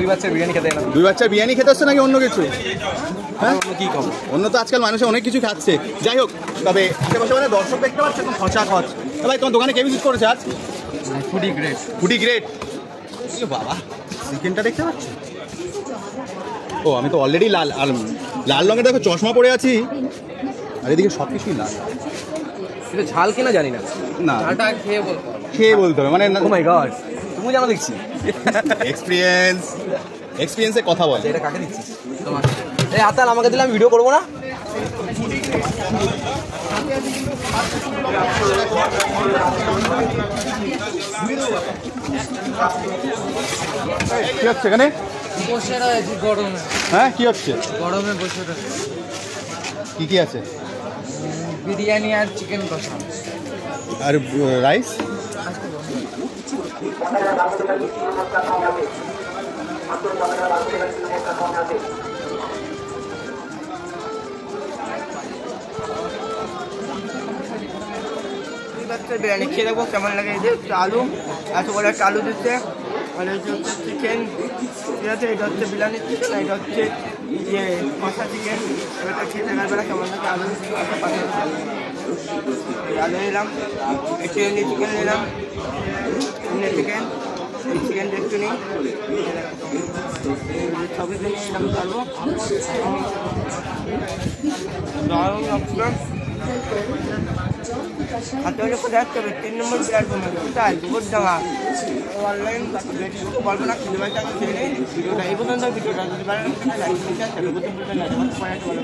দুই বাচ্চার বিরিয়ানি খেতে এলাম। দুই বাচ্চার বিরিয়ানি খেতে হচ্ছে নাকি অন্য কিছু? হ্যাঁ কি খাবো? অন্য তো আজকাল মানুষ অনেক কিছু খাচ্ছে। যাই হোক, তবে আশেপাশে মানে দর্শক দেখতে পাচ্ছে একদম খরচা খাওয়াচ্ছে। ভাই তোমার দোকানে কে ভিজিট করেছে আজ? Foodie great. Foodie great. বাবা চিকেনটা দেখতে পাচ্ছি। ও আমি তো অলরেডি লাল আর লাল রঙের দেখো চশমা পরে আছি, আর এদিকে সব কিছুই লাল। এটা ঝাল কিনা জানি না, না ঝালটা খেয়ে বলতে হবে মানে। ও মাই গড, তুমি জানো দেখছি। এক্সপিরিয়েন্সে কথা বল। এটা কাকে দিচ্ছিস? তোমার। এই আতাল আমাকে দিলে আমি ভিডিও করবো না। কি হচ্ছে এখানে? বসে রয়েছি গরমে। হ্যাঁ কি হচ্ছে? গরমে বসে রয়েছি। কি কি আছে? বিরিয়ানি আর চিকেন কষা আর রাইস। বিরিয়ানি খেয়ে দেখবো কেমন লাগে। এই যে আলু, এত বড় একটা আলু দিচ্ছে, আর এই যে হচ্ছে চিকেন, ঠিক আছে? এটা হচ্ছে বিরিয়ানি চিকেন, এটা হচ্ছে ইয়ে কষা চিকেন। এটা খেয়ে দেখার বেলা কেমন লাগে। আলু আলু নিলাম, একটু চিকেন নিলাম, চিকেন চিকেন একটু নিই, সবই নিয়ে নিলাম। চালবো দারুণ লাগছে। হাতে হলে কোথায় আসতে হবে? 3 নম্বর প্ল্যাটফর্মে কোথায়? দুপুরডাঙ্গা অনলাইন বলবো না, খেলে ভাই টাকা খেয়ে নেই। ভিডিওটা এই পর্যন্ত, ভিডিওটা যদি ভালো লাগে লাইক করতে